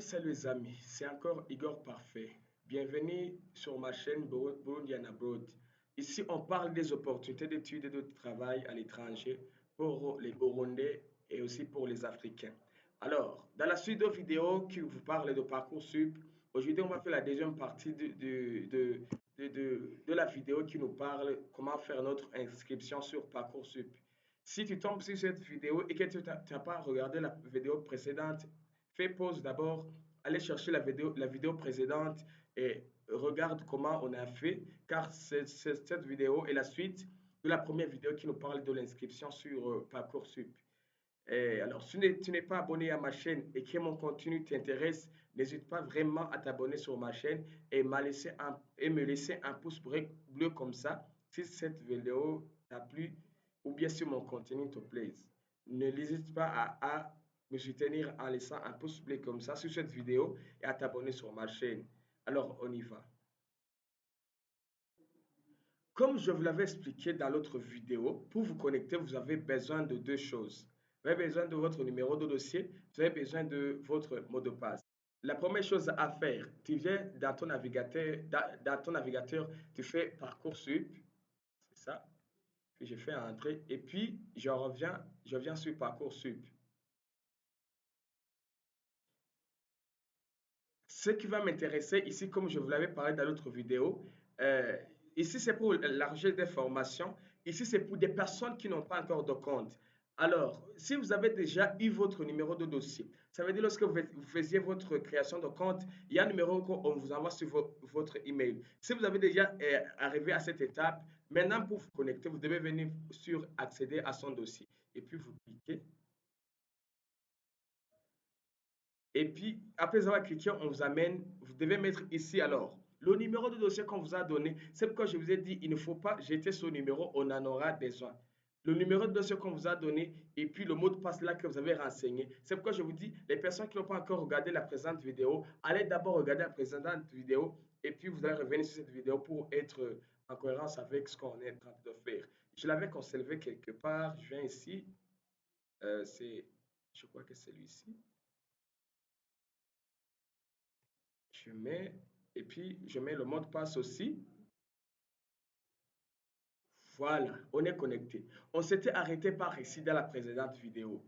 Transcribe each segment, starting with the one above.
Salut les amis, c'est encore Igor Parfait. Bienvenue sur ma chaîne Burundian Abroad. Ici, on parle des opportunités d'études et de travail à l'étranger pour les Burundais et aussi pour les Africains. Alors, dans la suite de vidéos qui vous parle de Parcoursup, aujourd'hui, on va faire la deuxième partie de la vidéo qui nous parle comment faire notre inscription sur Parcoursup. Si tu tombes sur cette vidéo et que tu n'as pas regardé la vidéo précédente, fais pause d'abord, allez chercher la vidéo précédente et regarde comment on a fait, car cette vidéo est la suite de la première vidéo qui nous parle de l'inscription sur Parcoursup. Et alors, si tu n'es pas abonné à ma chaîne et que mon contenu t'intéresse, n'hésite pas vraiment à t'abonner sur ma chaîne et, me laisser un pouce bleu comme ça si cette vidéo t'a plu ou bien si mon contenu te plaît. N'hésite pas à me soutenir en laissant un pouce bleu comme ça sur cette vidéo et à t'abonner sur ma chaîne. Alors, on y va. Comme je vous l'avais expliqué dans l'autre vidéo, pour vous connecter, vous avez besoin de deux choses. Vous avez besoin de votre numéro de dossier, vous avez besoin de votre mot de passe. La première chose à faire, tu viens dans ton navigateur, tu fais Parcoursup, c'est ça, puis je fais entrer, et puis je viens sur Parcoursup. Ce qui va m'intéresser ici, comme je vous l'avais parlé dans l'autre vidéo, euh, ici c'est pour la recherche des formations. Ici c'est pour des personnes qui n'ont pas encore de compte. Alors, si vous avez déjà eu votre numéro de dossier, ça veut dire lorsque vous faisiez votre création de compte, il y a un numéro qu'on vous envoie sur votre email. Si vous avez déjà arrivé à cette étape, maintenant pour vous connecter, vous devez venir sur accéder à son dossier. Et puis vous cliquez. Et puis, après avoir cliqué, on vous amène, vous devez mettre ici alors le numéro de dossier qu'on vous a donné. C'est pourquoi je vous ai dit, il ne faut pas jeter ce numéro, on en aura besoin. Le numéro de dossier qu'on vous a donné et puis le mot de passe là que vous avez renseigné. C'est pourquoi je vous dis, les personnes qui n'ont pas encore regardé la présente vidéo, allez d'abord regarder la présente vidéo et puis vous allez revenir sur cette vidéo pour être en cohérence avec ce qu'on est en train de faire. Je l'avais conservé quelque part, je viens ici, je crois que c'est celui-ci. Je mets, et puis je mets le mot de passe aussi. Voilà, on est connecté. On s'était arrêté par ici dans la précédente vidéo.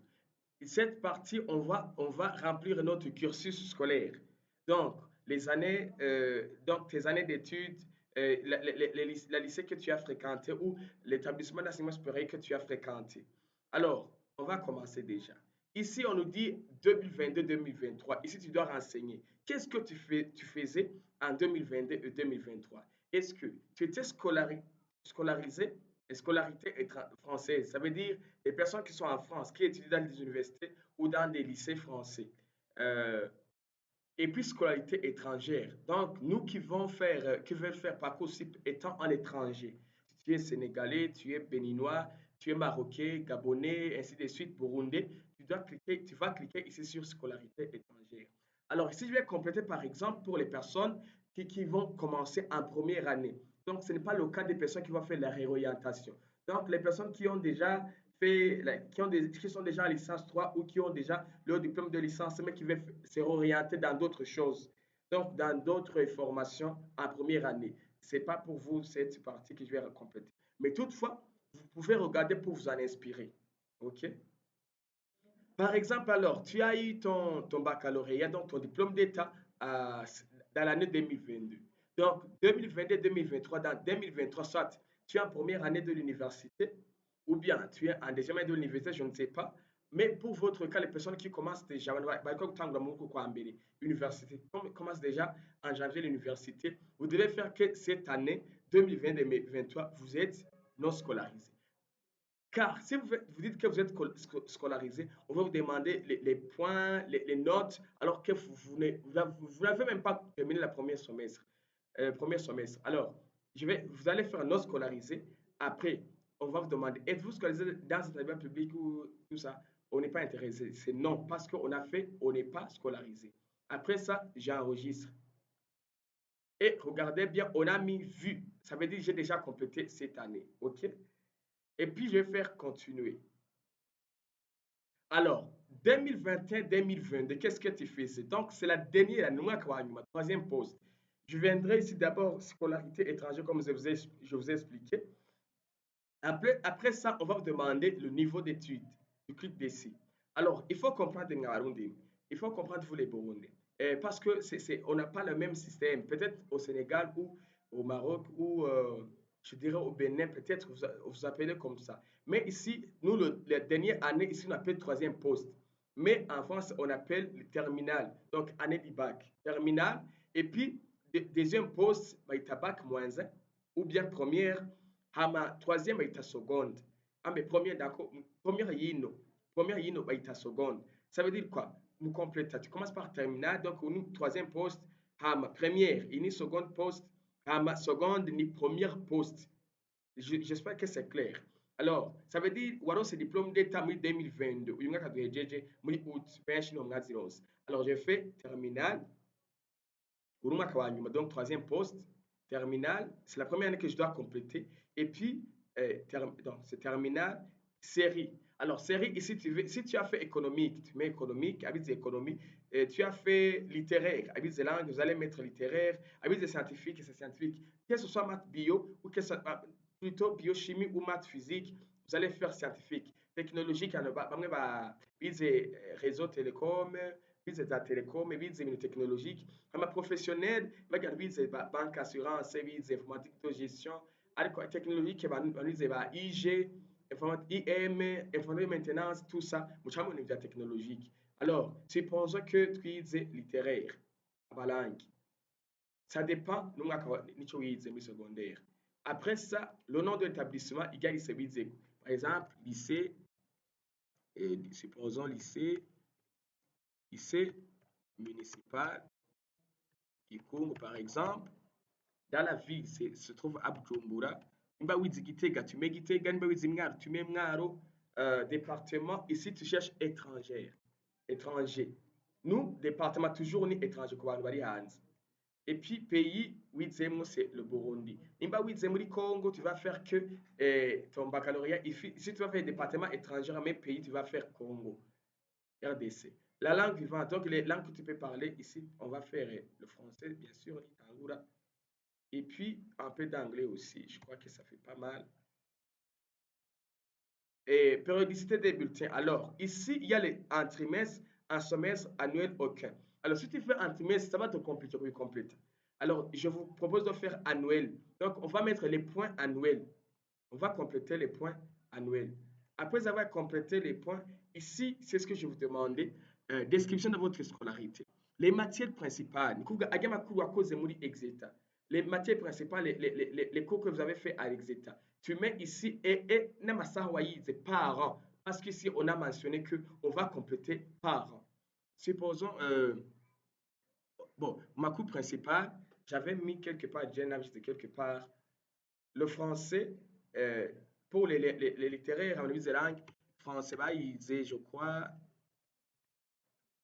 Et cette partie, on va remplir notre cursus scolaire. Donc, tes années d'études, la lycée que tu as fréquenté ou l'établissement d'enseignement supérieur que tu as fréquenté. Alors, on va commencer déjà. Ici, on nous dit 2022-2023. Ici, tu dois renseigner. Qu'est-ce que tu faisais en 2022 et 2023? Est-ce que tu étais scolarisé? Scolarité française, ça veut dire les personnes qui sont en France, qui étudient dans des universités ou dans des lycées français. Euh, et puis scolarité étrangère. Donc, nous qui veulent faire Parcoursup étant en étranger. Si tu es sénégalais, tu es béninois, tu es marocain, gabonais, ainsi de suite, burundais, tu vas cliquer ici sur scolarité étrangère. Alors, ici, je vais compléter par exemple pour les personnes qui vont commencer en première année. Donc, ce n'est pas le cas des personnes qui vont faire la réorientation. Donc, les personnes qui ont déjà qui sont déjà en licence 3 ou qui ont déjà leur diplôme de licence, mais qui veulent se réorienter dans d'autres choses. Donc, dans d'autres formations en première année. Ce n'est pas pour vous cette partie que je vais compléter. Mais toutefois, vous pouvez regarder pour vous en inspirer. OK? Par exemple, alors, tu as eu ton baccalauréat, donc ton diplôme d'État dans l'année 2022. Donc, 2022-2023, dans 2023, soit tu es en première année de l'université, ou bien tu es en deuxième année de l'université, je ne sais pas. Mais pour votre cas, les personnes qui commencent déjà, université, commencent déjà en janvier l'université, vous devez faire que cette année 2020-2023, vous êtes non scolarisé. Car si vous dites que vous êtes scolarisé, on va vous demander les points, les notes, alors que vous n'avez même pas terminé la première semestre. Premier semestre. Alors, vous allez faire un non scolarisé. Après, on va vous demander, êtes-vous scolarisé dans un établissement public ou tout ça? On n'est pas intéressé. C'est non, parce qu'on a fait, on n'est pas scolarisé. Après ça, j'enregistre. Et regardez bien, on a mis vu. Ça veut dire que j'ai déjà complété cette année. OK? Et puis, je vais faire continuer. Alors, 2021-2022, qu'est-ce que tu fais? Donc, c'est la dernière année, ma troisième poste. Je viendrai ici d'abord scolarité étrangère, comme je vous ai expliqué. Après ça, on va vous demander le niveau d'études du clic d'ici. Alors, il faut comprendre les Ngarundi, il faut comprendre vous les Burundais. Parce que on n'a pas le même système. Peut-être au Sénégal ou au Maroc ou je dirais au Bénin, peut-être vous appelez comme ça. Mais ici, nous, la dernière année, ici, on appelle troisième poste. Mais en France, on appelle le terminal. Donc, année du bac. Terminal. Et puis, deuxième poste, bah, il bac moins 1 ou bien première. Hama troisième est ta seconde. Ah, mais première, d'accord. Première yino est ta seconde. Ça veut dire quoi? Nous complétons. Tu commences par terminal, donc nous, troisième poste. Hama première, ni seconde poste. Hama seconde, ni première poste. J'espère que c'est clair. Alors, ça veut dire, voilà, c'est diplôme d'état 2022. Il y a un JJ, août, 20 alors, j'ai fait terminal, donc troisième poste, terminal, c'est la première année que je dois compléter. Et puis, c'est terminal, série. Alors, série, ici, si tu as fait économique, tu mets économique, habite économie. Tu as fait littéraire, habite langue, vous allez mettre littéraire, habite scientifique, c'est scientifique. Que ce soit maths bio, ou que ce soit plutôt biochimie ou maths physique, vous allez faire scientifique. Technologique, réseau télécom, bize za télécom, bize ibintu technologique, ama professionnel bagenda bize banque assurance, bize informatique de gestion, ariko technologique banize ba IG, IM, informatique maintenance, tout ça, mucamo ni vya technologique. Alors, supposons que twize littéraire, abalangue. Ça dépend nico wize mi secondaire. Après ça, le nom de l'établissement, il gagne ses bize. Par exemple, lycée, supposons lycée municipal Kikungu, par exemple, dans la ville, se trouve à Bujumbura. Nimba wizi Gitega, tu mets Gitega, nimba wizi Mwaro, tu mets Mwaro. Département, ici tu cherches étrangère, étranger. Nous, département, toujours ni étranger, kwa bantu bari hanze. Et puis, pays, wizemo, c'est le Burundi. Nimba wizemo muri Congo, tu vas faire que ton baccalauréat. Si tu vas faire département étranger, mais pays, tu vas faire Congo. RDC. La langue vivante, donc les langues que tu peux parler ici, on va faire le français, bien sûr, l'itangura, et puis un peu d'anglais aussi, je crois que ça fait pas mal. Et périodicité des bulletins. Alors, ici, il y a un trimestre, un semestre, annuel, aucun. Alors, si tu fais un trimestre, ça va te compliquer, oui, complète. Alors, je vous propose de faire annuel. Donc, on va mettre les points annuels. On va compléter les points annuels. Après avoir complété les points, ici, c'est ce que je vous demandais, description de votre scolarité. Les matières principales, les matières principales, les cours que vous avez fait à l'Exeta. Tu mets ici et par an. Parce qu'ici, on a mentionné qu'on va compléter par an. Supposons, bon, ma cours principale, j'avais mis quelque part, j'ai quelque part, le français, euh, pour les littéraires en langue, français, bah, il disait, je crois,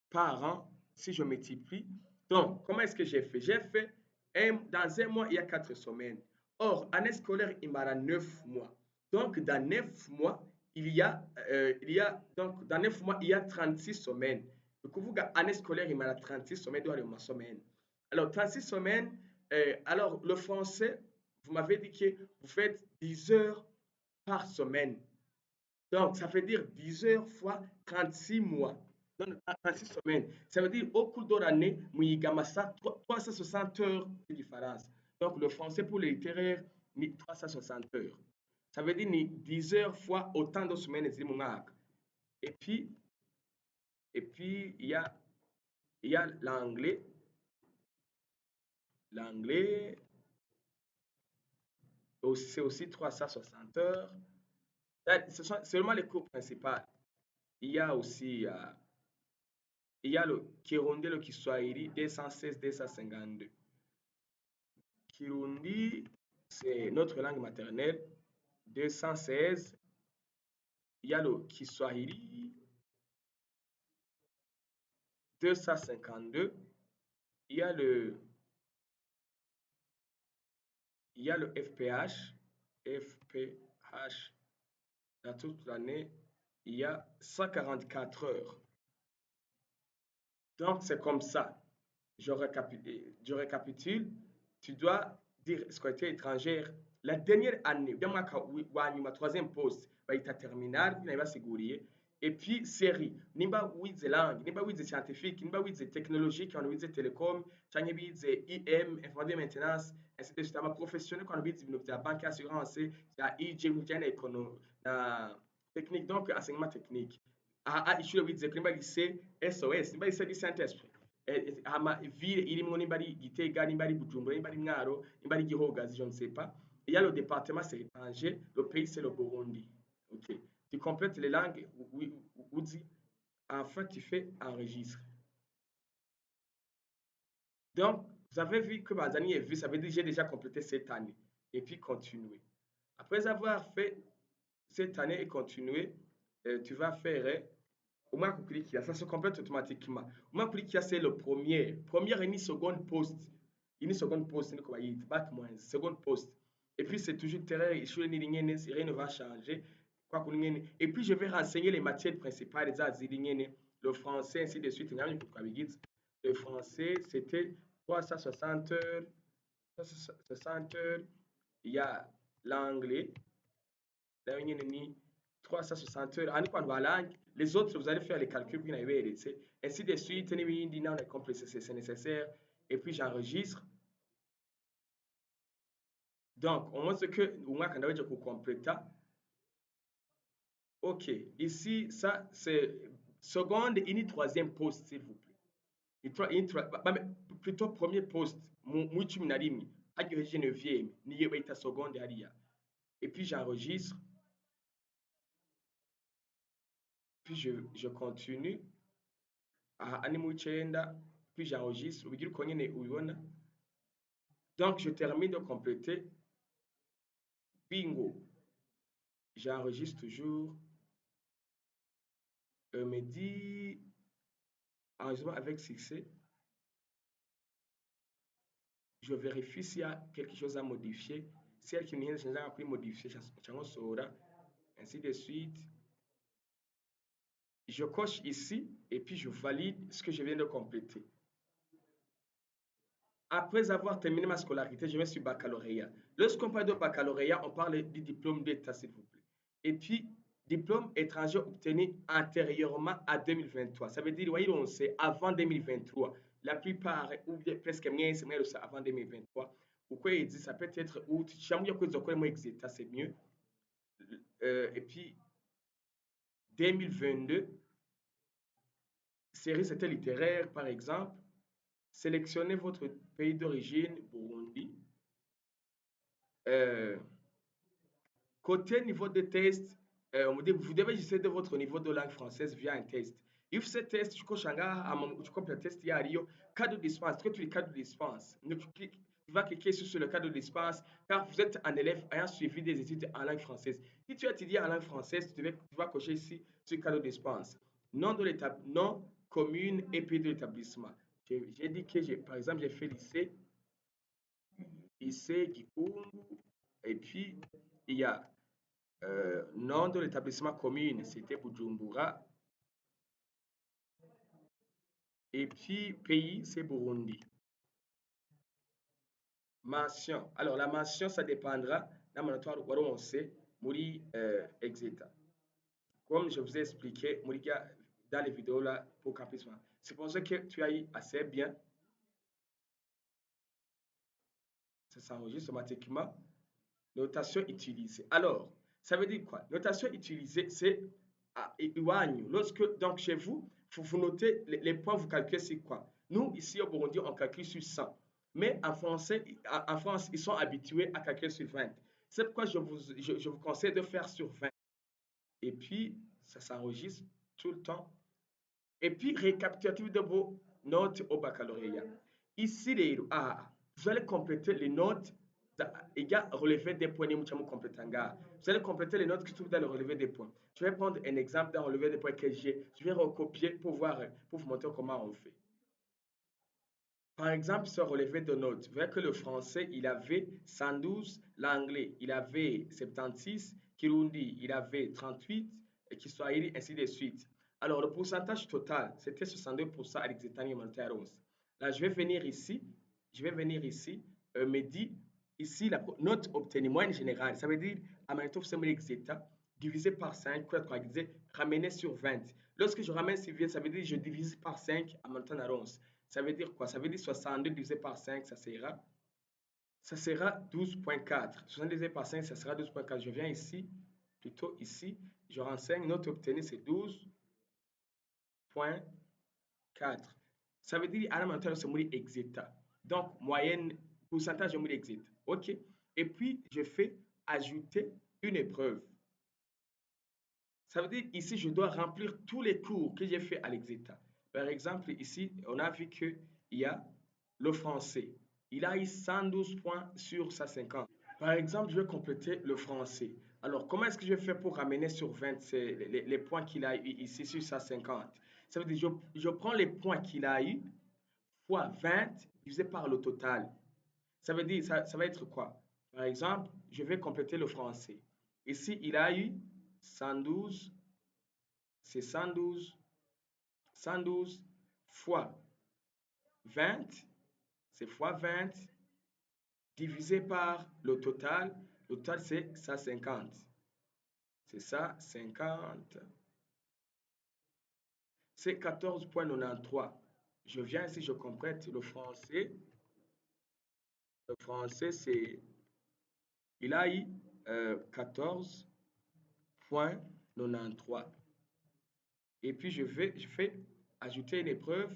par an, si je multiplie. Donc, comment est-ce que j'ai fait? J'ai fait, dans un mois, il y a 4 semaines. Or, année scolaire, il m'a 9 mois. Donc, dans 9 mois, donc, dans 9 mois, il y a 36 semaines. Donc, vous, année scolaire, il m'a 36 semaines, doit ma semaine. Alors, 36 semaines, alors, le français, vous m'avez dit que vous faites 10 heures par semaine. Donc, ça veut dire 10 heures fois 36 mois. Donc, 36 semaines. Ça veut dire au cours de l'année, il y a 360 heures de différence. Donc, le français pour les littéraires, 360 heures. Ça veut dire 10 heures fois autant de semaines. Et puis, il y a l'anglais. L'anglais, c'est aussi 360 heures. Ce sont seulement les cours principaux. Il y a aussi il y a le Kirundi, le Kiswahili, 216, 252. Kirundi, c'est notre langue maternelle, 216. Il y a le Kiswahili, 252. Il y a le, il y a le FPH, FPH, dans toute l'année, il y a 144 heures. Donc, c'est comme ça. Je récapitule. Tu dois dire scolarité étrangère. La dernière année, dans ma troisième poste, ta terminale, il va sigurier. Et puis, série. Nimba wize langue, nimba wize scientifique, nimba wize technologique, on wize télécom, cyangwa wize IM, informatique maintenance, ainsi de suite. Ama professionnel, quand on wize ibintu bya banque, assurance, bya IJ, bijyana na technique, donc enseignement technique. Ishuri wize kuri nimba lycée SOS, nimba lycée du Saint-Esprit. Hama ville irimwo nimba ari Gitega, nimba ari Bujumbura, nimba ari Mwaro, nimba ari Gihogazi, je ne sais pas. Il y a le département, c'est étranger, le pays, c'est le Burundi. Ok. Tu complètes les langues, ou dit, enfin tu fais enregistre. Donc, vous avez vu que Bazani est vu, ça veut dire que j'ai déjà complété cette année. Et puis continuer. Après avoir fait cette année et continuer, tu vas faire au moins ça se complète automatiquement. Au moins c'est le première et une seconde poste. Une seconde poste, c'est quoi? Bac moins, seconde poste. Et puis c'est toujours terrain, rien ne va changer. Et puis je vais renseigner les matières principales, le français, ainsi de suite. Le français, c'était 360 heures, 360 heures. Il y a l'anglais, 360 heures. Les autres, vous allez faire les calculs, ainsi de suite. C'est nécessaire. Et puis j'enregistre. Donc, on montre que on a compléter. Ok, ici, ça, c'est seconde et troisième poste, s'il vous plaît. Plutôt premier poste, moi, tu m'as dit, à Geneviève, n'y a pas seconde derrière. Et puis, j'enregistre. Puis, je continue. Puis, j'enregistre. Donc, je termine de compléter. Bingo. J'enregistre toujours. Me dit enregistrement avec succès. Je vérifie s'il y a quelque chose à modifier. Si elle qui n'y a pas modifier, ainsi de suite. Je coche ici et puis je valide ce que je viens de compléter. Après avoir terminé ma scolarité, je vais sur baccalauréat. Lorsqu'on parle de baccalauréat, on parle du diplôme d'État, s'il vous plaît. Et puis, diplôme étranger obtenu antérieurement à 2023. Ça veut dire, voyez, on sait avant 2023. La plupart, ou bien presque rien, c'est avant 2023. Ou quoi, il dit, ça peut être août. C'est mieux. Et puis, 2022, série c'était littéraire, par exemple. Sélectionnez votre pays d'origine, Burundi. Côté niveau de test, vous devez juger de votre niveau de langue française via un test. If ce test, tu complètes le test, il y a cas de dispense, tu cas de dispense. Tu vas cliquer sur le cas de dispense car vous êtes un élève ayant suivi des études en langue française. Si tu as étudié en langue française, tu vas cocher ici sur le cas de dispense. Nom de l'établissement, nom, commune et pays de l'établissement. J'ai dit que, par exemple, j'ai fait lycée Gikungu, et puis il y a nom de l'établissement commune, c'était Bujumbura. Et puis, pays, c'est Burundi. Mention. Alors, la mention, ça dépendra d'un monitoire où on sait, Mouri Exeta. Comme je vous ai expliqué, Mouriga, dans les vidéos là, pour Campus. C'est pour ça que tu as eu assez bien. Ça s'enregistre automatiquement. Notation utilisée. Alors, ça veut dire quoi? Notation utilisée, c'est lorsque, donc chez vous, vous notez les points, vous calculez c'est quoi? Nous, ici au Burundi, on calcule sur 100. Mais en français, en France, ils sont habitués à calculer sur 20. C'est pourquoi je vous conseille de faire sur 20. Et puis, ça s'enregistre tout le temps. Et puis, récapitulatif de vos notes au baccalauréat. Ici, vous allez compléter les notes. Il y a relevé des points. Vous allez compléter les notes qui se trouvent dans le relevé des points. Je vais prendre un exemple dans le relevé des points que j'ai. Je vais recopier pour vous montrer comment on fait. Par exemple, ce relevé de notes, vous voyez que le français, il avait 112, l'anglais, il avait 76, Kirundi, il avait 38, Kiswahili, ainsi de suite. Alors, le pourcentage total, c'était 62% à l'exétanie humanitaire 11. Là, je vais venir ici, me dit, ici, la note obtenue, moyenne générale, ça veut dire, à Manitouf, c'est mon exéta, divisé par 5, quoi, divisé, ramené sur 20. Lorsque je ramène sur 20, ça veut dire, je divise par 5 à Manitouf 11. Ça veut dire quoi? Ça veut dire 62 divisé par 5, ça sera 12,4. 70 divisé par 5, ça sera 12,4. Je viens ici, plutôt ici, je renseigne, note obtenue, c'est 12,4. Ça veut dire, à la mentale, c'est mon exéta. Donc, moyenne, pourcentage de mon exéta. OK. Et puis, je fais ajouter une épreuve. Ça veut dire, ici, je dois remplir tous les cours que j'ai fait à l'exéta. Par exemple, ici, on a vu qu'il y a le français. Il a eu 112 points sur sa 50. Par exemple, je vais compléter le français. Alors, comment est-ce que je vais faire pour ramener sur 20 les points qu'il a eu ici sur sa 50? Ça veut dire, je prends les points qu'il a eu fois 20 divisé par le total. Ça veut dire, ça va être quoi? Par exemple, je vais compléter le français. Ici, il a eu 112, c'est 112 fois 20, c'est fois 20 divisé par le total. Le total, c'est ça 50. C'est ça, 50. C'est 14,93. Je viens ici, je complète le français. Le français, c'est, il a eu 14,93. Et puis, je fais ajouter une épreuve.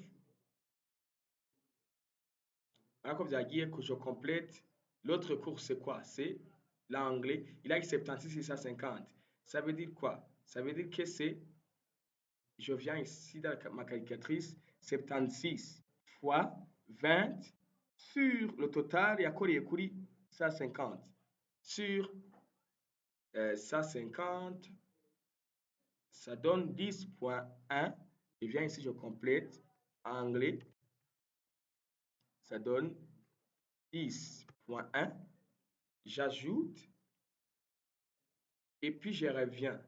Alors, comme vous avez dit, que je complète. L'autre cours, c'est quoi? C'est l'anglais. Il a eu 76 et 150. Ça veut dire quoi? Ça veut dire que c'est, je viens ici dans ma calculatrice, 76 fois 20 sur le total, il y a quoi? Il y a 150. Sur 150, ça donne 10,1. Je viens ici, je complète. Anglais, ça donne 10,1. J'ajoute et puis je reviens.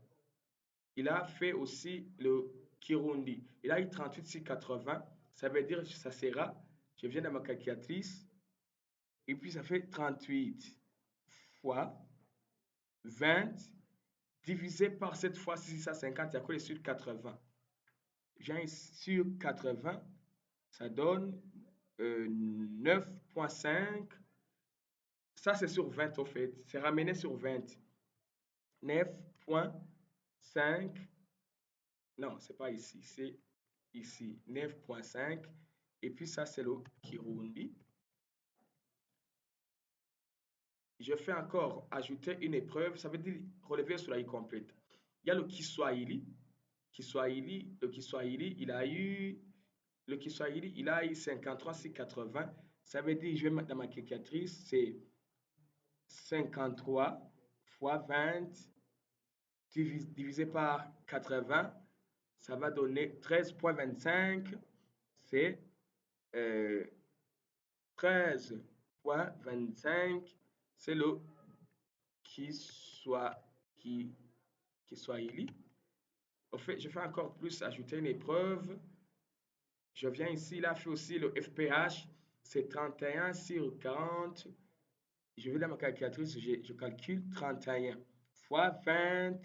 Il a fait aussi le Kirundi. Il a eu 38 sur 80. Ça veut dire que ça sera, je viens dans ma calculatrice, et puis ça fait 38 fois 20 divisé par cette fois 650, il y a collé sur 80. Je viens sur 80, ça donne 9,5. Ça, c'est sur 20 au fait. C'est ramené sur 20. 9,5. Non, c'est pas ici. C'est ici. 9,5. Et puis ça, c'est le Kirundi. Je fais encore ajouter une épreuve. Ça veut dire relever sur la I complète. Il y a le Kiswahili. Le Kiswahili, il a eu 53 sur 80. Ça veut dire, je vais mettre dans ma calculatrice, c'est 53 fois 20 divisé par 80, ça va donner 13,25. C'est 13,25. C'est le Kiswahili. En fait, je fais encore plus, ajouter une épreuve. Je viens ici, il a fait aussi le FPH, c'est 31 sur 40. Je vais dans ma calculatrice, je calcule 31 fois 20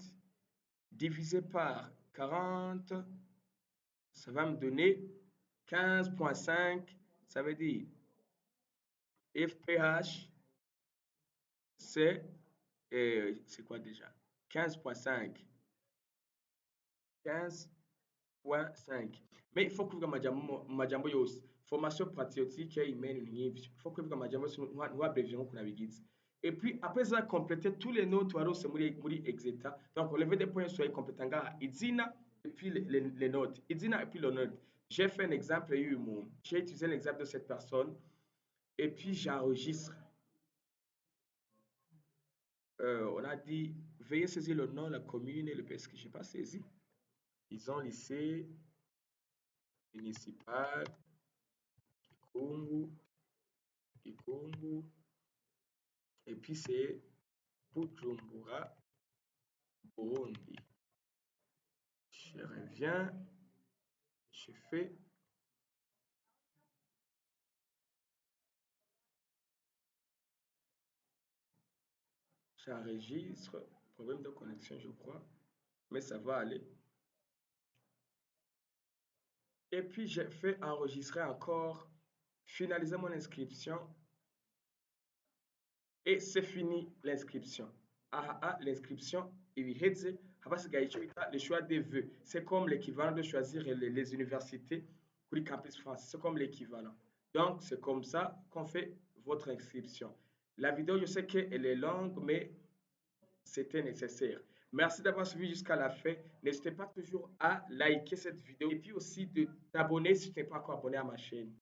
divisé par 40, ça va me donner 15,5. Ça veut dire FPH, c'est quoi déjà? 15,5. 15,5. Mais il faut kuvuga amajambo yose. Formation patriotique imene nk'ivyo. Il faut kuvuga amajambo yose ntiwabrevye nko kunabigize. Et puis après ça, compléter tous les notes warose muri exeta. Donc relever des points sur compléter ngaha izina et puis les notes. Izina et puis les notes. J'ai fait un exemple, j'ai utilisé l'exemple de cette personne et puis j'enregistre. On a dit veuillez saisir le nom, la commune et le pays que j'ai pas saisi. Ils ont lycée municipal Kikungu, et puis c'est Bujumbura, Burundi. Je reviens, je fais. J'enregistre. Problème de connexion, je crois. Mais ça va aller. Et puis, j'ai fait enregistrer encore, finaliser mon inscription. Et c'est fini l'inscription. L'inscription, ibiheze, habasigaye icyo bita le choix des vœux. C'est comme l'équivalent de choisir les universités pour le campus France. C'est comme l'équivalent. Donc, c'est comme ça qu'on fait votre inscription. La vidéo, je sais qu'elle est longue, mais c'était nécessaire. Merci d'avoir suivi jusqu'à la fin. N'hésitez pas toujours à liker cette vidéo et puis aussi de t'abonner si tu n'es pas encore abonné à ma chaîne.